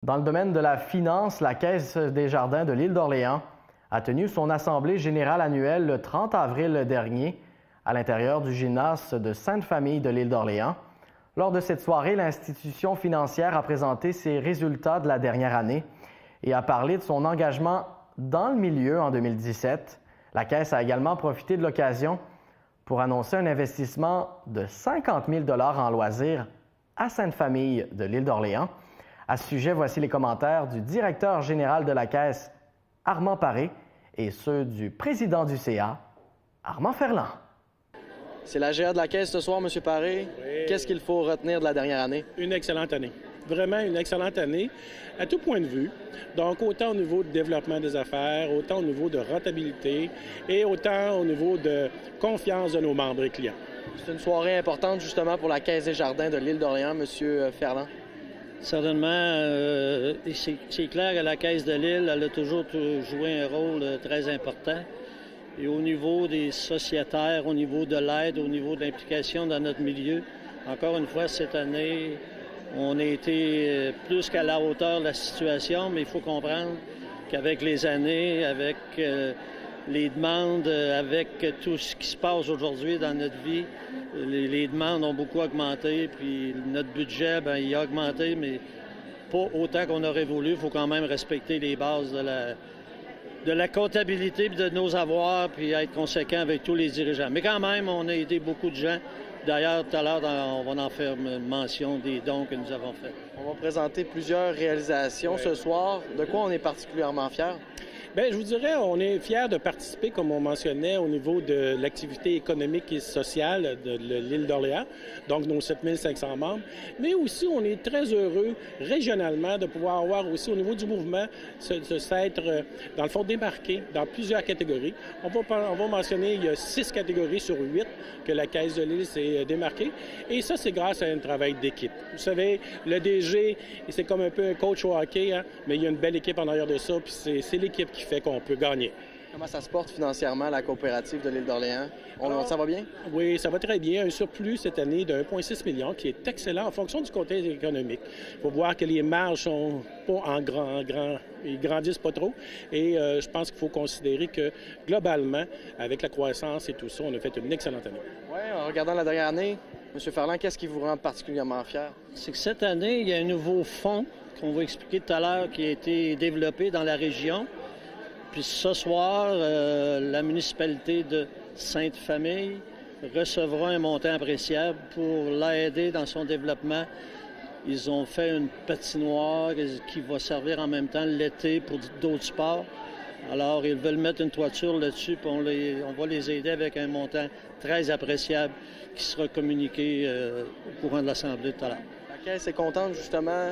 Dans le domaine de la finance, la Caisse des Jardins de l'île d'Orléans a tenu son assemblée générale annuelle le 30 avril dernier à l'intérieur du gymnase de Sainte-Famille de l'île d'Orléans. Lors de cette soirée, l'institution financière a présenté ses résultats de la dernière année et a parlé de son engagement dans le milieu en 2017. La Caisse a également profité de l'occasion pour annoncer un investissement de 50 000 $ en loisirs à Sainte-Famille de l'île d'Orléans. À ce sujet, voici les commentaires du directeur général de la Caisse, Armand Paré, et ceux du président du CA, Armand Ferland. C'est la GA de la Caisse ce soir, M. Paré. Oui. Qu'est-ce qu'il faut retenir de la dernière année? Une excellente année. Vraiment une excellente année à tout point de vue. Donc, autant au niveau de développement des affaires, autant au niveau de rentabilité et autant au niveau de confiance de nos membres et clients. C'est une soirée importante justement pour la Caisse des Jardins de l'île d'Orléans, M. Ferland. Certainement, c'est clair que la Caisse de l'île, elle a toujours joué un rôle très important. Et au niveau des sociétaires, au niveau de l'aide, au niveau de l'implication dans notre milieu, encore une fois, cette année, on a été plus qu'à la hauteur de la situation, mais il faut comprendre qu'avec les années, avec les demandes, avec tout ce qui se passe aujourd'hui dans notre vie, les demandes ont beaucoup augmenté, puis notre budget, bien, il a augmenté, mais pas autant qu'on aurait voulu. Il faut quand même respecter les bases de la comptabilité et de nos avoirs, puis être conséquent avec tous les dirigeants. Mais quand même, on a aidé beaucoup de gens. D'ailleurs, tout à l'heure, on va en faire mention des dons que nous avons faits. On va présenter plusieurs réalisations ce soir. De quoi on est particulièrement fiers? Bien, je vous dirais, on est fiers de participer, comme on mentionnait, au niveau de l'activité économique et sociale de l'île d'Orléans, donc nos 7500 membres. Mais aussi, on est très heureux régionalement de pouvoir avoir aussi au niveau du mouvement s'être, dans le fond, démarqué dans plusieurs catégories. On va mentionner, il y a 6 catégories sur 8 que la Caisse de l'île s'est démarquée. Et ça, c'est grâce à un travail d'équipe. Vous savez, le DG, c'est comme un peu un coach au hockey, hein, mais il y a une belle équipe en arrière de ça, puis c'est l'équipe qui fait qu'on peut gagner. Comment ça se porte financièrement, la coopérative de l'île d'Orléans? Ça va bien? Oui, ça va très bien. Un surplus cette année de 1,6 million qui est excellent en fonction du côté économique. Il faut voir que les marges sont pas ils grandissent pas trop. Et je pense qu'il faut considérer que globalement, avec la croissance et tout ça, on a fait une excellente année. Oui, en regardant la dernière année, M. Ferland, qu'est-ce qui vous rend particulièrement fier? C'est que cette année, il y a un nouveau fonds qu'on va expliquer tout à l'heure qui a été développé dans la région. Puis ce soir, la municipalité de Sainte-Famille recevra un montant appréciable pour l'aider dans son développement. Ils ont fait une patinoire qui va servir en même temps l'été pour d'autres sports. Alors, ils veulent mettre une toiture là-dessus, puis on va les aider avec un montant très appréciable qui sera communiqué au courant de l'Assemblée tout à l'heure. La Caisse est contente justement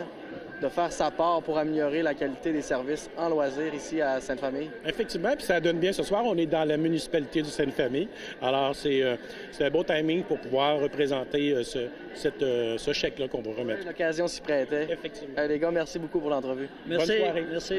de faire sa part pour améliorer la qualité des services en loisirs ici à Sainte-Famille. Effectivement, puis ça donne bien ce soir. On est dans la municipalité de Sainte-Famille. Alors, c'est un beau timing pour pouvoir représenter ce chèque-là qu'on va remettre. L'occasion s'y prêtait. Effectivement. Les gars, merci beaucoup pour l'entrevue. Merci. Bonne soirée. Merci.